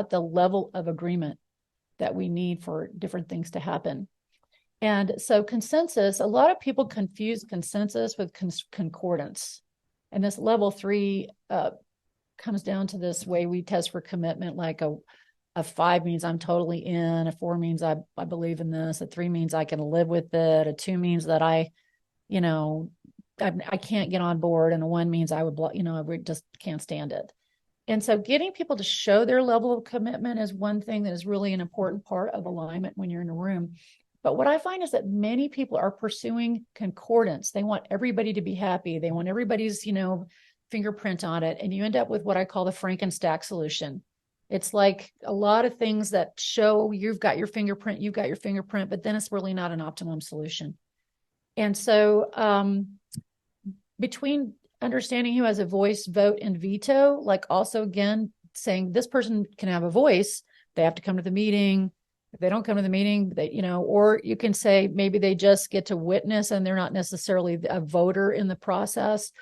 the level of agreement that we need for different things to happen. And so consensus, a lot of people confuse consensus with concordance. And this level 3 comes down to this way we test for commitment, like a 5 means I'm totally in, a 4 means I believe in this, a 3 means I can live with it, a 2 means that I can't get on board, and a 1 means I would just can't stand it. And so getting people to show their level of commitment is one thing that is really an important part of alignment when you're in a room. But what I find is that many people are pursuing concordance. They want everybody to be happy. They want everybody's, fingerprint on it. And you end up with what I call the Frankenstack solution. It's like a lot of things that show you've got your fingerprint, but then it's really not an optimum solution. And so between understanding who has a voice, vote, and veto, like also, again, saying this person can have a voice, they have to come to the meeting. If they don't come to the meeting, or you can say maybe they just get to witness and they're not necessarily a voter in the process.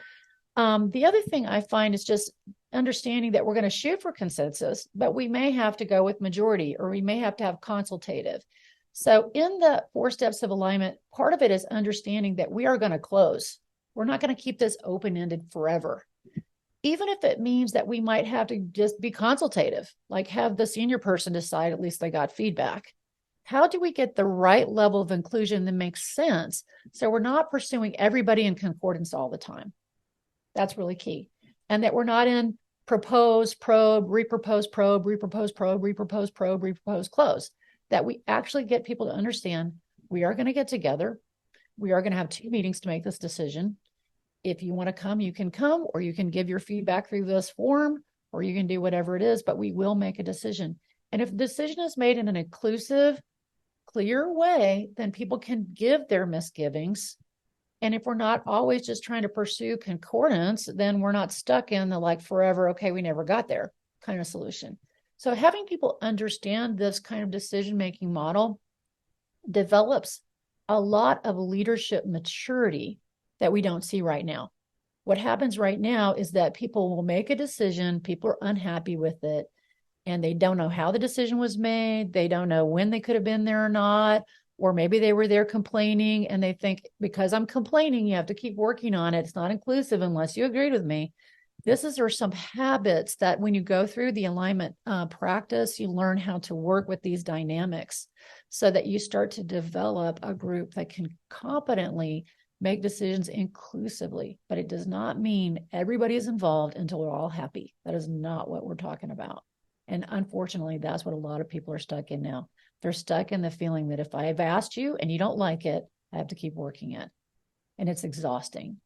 The other thing I find is just understanding that we're going to shoot for consensus, but we may have to go with majority, or we may have to have consultative. So in the 4 steps of alignment, part of it is understanding that we are going to close. We're not going to keep this open-ended forever. Even if it means that we might have to just be consultative, like have the senior person decide at least they got feedback. How do we get the right level of inclusion that makes sense so we're not pursuing everybody in concordance all the time? That's really key. And that we're not in propose, probe, repropose, probe, repropose, probe, repropose, probe, repropose, close. That we actually get people to understand we are going to get together. We are going to have 2 meetings to make this decision. If you want to come, you can come, or you can give your feedback through this form, or you can do whatever it is, but we will make a decision. And if the decision is made in an inclusive, clear way, then people can give their misgivings. And if we're not always just trying to pursue concordance, then we're not stuck in the like forever, okay, we never got there kind of solution. So having people understand this kind of decision-making model develops a lot of leadership maturity that we don't see right now. What happens right now is that people will make a decision, people are unhappy with it, and they don't know how the decision was made. They don't know when they could have been there or not, or maybe they were there complaining and they think, because I'm complaining, you have to keep working on it. It's not inclusive unless you agreed with me. There are some habits that when you go through the alignment practice, you learn how to work with these dynamics so that you start to develop a group that can competently make decisions inclusively. But it does not mean everybody is involved until we're all happy. That is not what we're talking about. And unfortunately, that's what a lot of people are stuck in now. They're stuck in the feeling that if I've asked you and you don't like it, I have to keep working it. And it's exhausting.